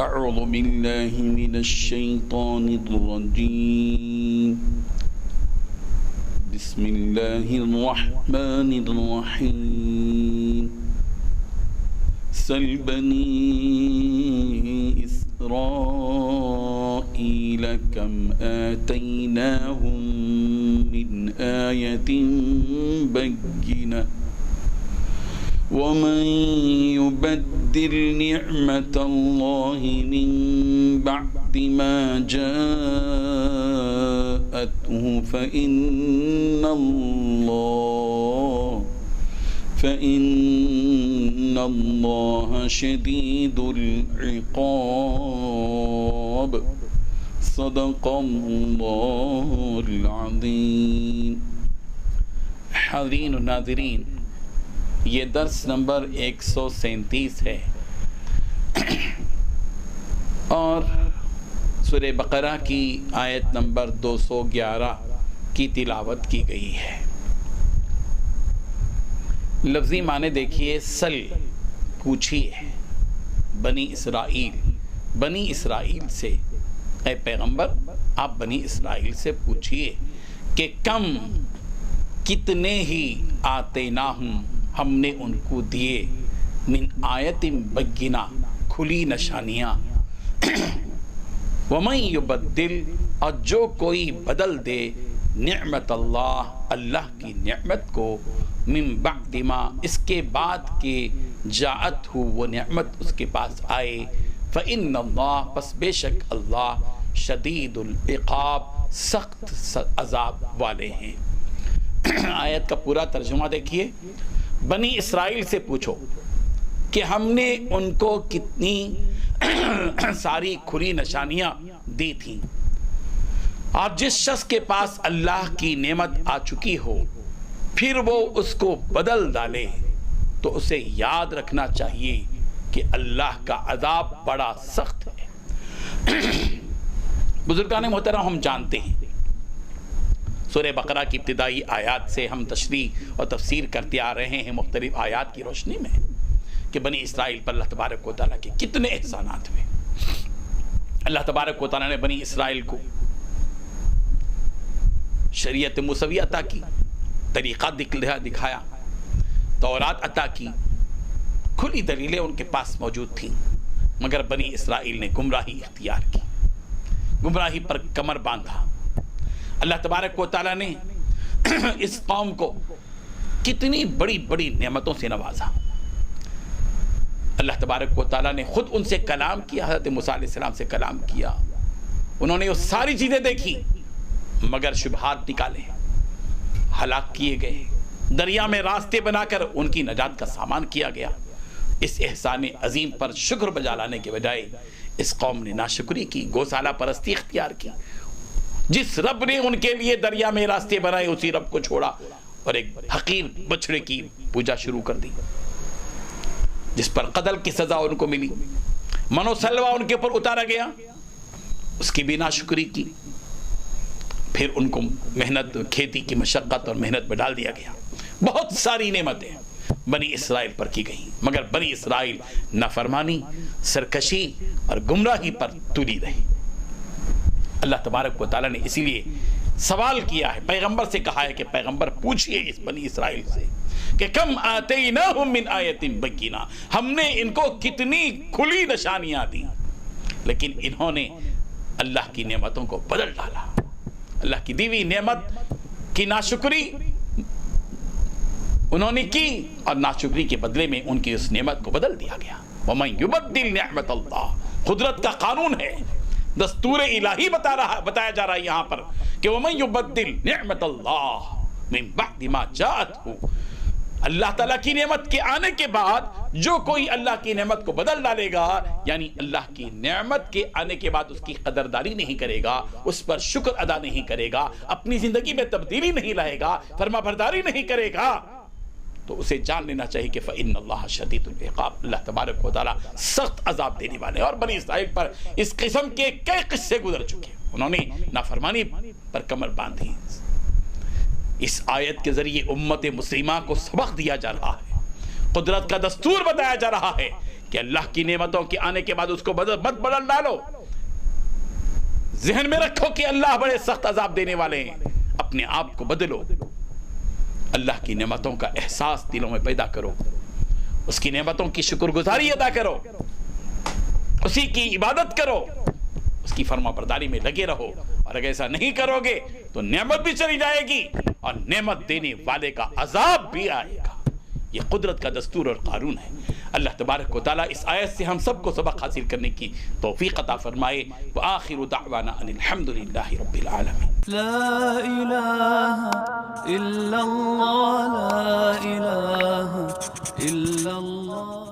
اعوذ باللہ من الشیطان الرجیم بسم اللہ الرحمن الرحیم سل بنی اسرائیل کم آتیناہم من آیت بینہ ومن يبدل نعمة الله من بعد ما جاءته فإن الله شديد العقاب صدق الله العظيم. حاضرین و ناظرین، یہ درس نمبر 137 ہے اور سورہ بقرہ کی آیت نمبر 211 کی تلاوت کی گئی ہے. لفظی معنی دیکھیے، سل پوچھیے بنی اسرائیل سے، اے پیغمبر آپ بنی اسرائیل سے پوچھیے کہ کم کتنے ہی آتیناہم ہم نے ان کو دیے، من آیت بینہ کھلی نشانیاں، ومن یبدل اور جو کوئی بدل دے نعمت اللہ کی نعمت کو، من بعد ما اس کے بعد کہ جاءت ہو وہ نعمت اس کے پاس آئے، فإن اللہ پس بے شک اللہ شدید العقاب سخت عذاب والے ہیں. آیت کا پورا ترجمہ دیکھیے. بنی اسرائیل سے پوچھو کہ ہم نے ان کو کتنی ساری کھلی نشانیاں دی تھیں. آپ جس شخص کے پاس اللہ کی نعمت آ چکی ہو پھر وہ اس کو بدل ڈالے تو اسے یاد رکھنا چاہیے کہ اللہ کا عذاب بڑا سخت ہے. بزرگان محترم، ہم جانتے ہیں سورہ بقرہ کی ابتدائی آیات سے ہم تشریح اور تفسیر کرتے آ رہے ہیں مختلف آیات کی روشنی میں کہ بنی اسرائیل پر اللہ تبارک و تعالیٰ کے کتنے احسانات ہوئے. اللہ تبارک و تعالیٰ نے بنی اسرائیل کو شریعت موسوی عطا کی، طریقہ دکھایا، تورات عطا کی، کھلی دلیلیں ان کے پاس موجود تھیں، مگر بنی اسرائیل نے گمراہی اختیار کی، گمراہی پر کمر باندھا. اللہ تبارک و تعالیٰ نے اس قوم کو کتنی بڑی بڑی نعمتوں سے نوازا. اللہ تبارک و تعالیٰ نے خود ان سے کلام کیا، حضرت موسیٰ علیہ السلام سے کلام کیا. انہوں نے وہ ساری چیزیں دیکھی مگر شبہات نکالے، ہلاک کیے گئے. دریا میں راستے بنا کر ان کی نجات کا سامان کیا گیا. اس احسان عظیم پر شکر بجا لانے کے بجائے اس قوم نے ناشکری کی، گوسالہ پرستی اختیار کی. جس رب نے ان کے لیے دریا میں راستے بنائے اسی رب کو چھوڑا اور ایک حقیر بچڑے کی پوجا شروع کر دی جس پر قتل کی سزا ان کو ملی. منو سلوہ ان کے اوپر اتارا گیا، اس کی بھی ناشکری کی. پھر ان کو محنت، کھیتی کی مشقت اور محنت میں ڈال دیا گیا. بہت ساری نعمتیں بنی اسرائیل پر کی گئیں مگر بنی اسرائیل نافرمانی، سرکشی اور گمراہی پر تلی رہی. اللہ تبارک و تعالیٰ نے اسی لیے سوال کیا ہے، پیغمبر سے کہا ہے کہ پیغمبر پوچھئے اس بنی اسرائیل سے کہ کم آتیناہم من آیت بینہ، ہم نے ان کو کتنی کھلی نشانیاں دی لیکن انہوں نے اللہ کی نعمتوں کو بدل ڈالا. اللہ کی دی ہوئی نعمت کی ناشکری انہوں نے کی اور ناشکری کے بدلے میں ان کی اس نعمت کو بدل دیا گیا. وَمَن يُبَدِّلْ نِعْمَةَ اللَّهِ، قدرت کا قانون ہے، دستور الہی بتایا جا رہا ہے یہاں پر کہ وَمَن يُبَدِّلْ نِعْمَةَ اللَّهِ مِن بَعْدِ مَا جَاءَتْهُ، اللہ تعالیٰ کی نعمت کے آنے کے بعد جو کوئی اللہ کی نعمت کو بدل ڈالے گا، یعنی اللہ کی نعمت کے آنے کے بعد اس کی قدرداری نہیں کرے گا، اس پر شکر ادا نہیں کرے گا، اپنی زندگی میں تبدیلی نہیں لائے گا، فرما برداری نہیں کرے گا، تو اسے جان لینا چاہیے کہ فَإِنَّ اللَّهَ شَدِيدُ الْعِقَابِ، اللہ تبارک و تعالیٰ سخت عذاب دینے والے. اور بنی اسرائیل پر اس قسم کے کئی قصے گزر چکے، انہوں نے نافرمانی پر کمر باندھی. اس آیت کے ذریعے امت مسلمہ کو سبق دیا جا رہا ہے، قدرت کا دستور بتایا جا رہا ہے کہ اللہ کی نعمتوں کے آنے کے بعد اس کو مت بدل ڈالو، ذہن میں رکھو کہ اللہ بڑے سخت عذاب دینے والے ہیں، اپنے آپ کو بدلو، اللہ کی نعمتوں کا احساس دلوں میں پیدا کرو، اس کی نعمتوں کی شکر گزاری ادا کرو، اسی کی عبادت کرو، اس کی فرما برداری میں لگے رہو، اور اگر ایسا نہیں کرو گے تو نعمت بھی چلی جائے گی اور نعمت دینے والے کا عذاب بھی آئے گا۔ یہ قدرت کا دستور اور قانون ہے۔ اللہ تبارک و تعالیٰ اس آیت سے ہم سب کو سبق حاصل کرنے کی توفیق عطا فرمائے۔ وآخر دعوانا ان الحمدللہ رب العالمین۔ لا الہ الا اللہ، لا الہ الا اللہ۔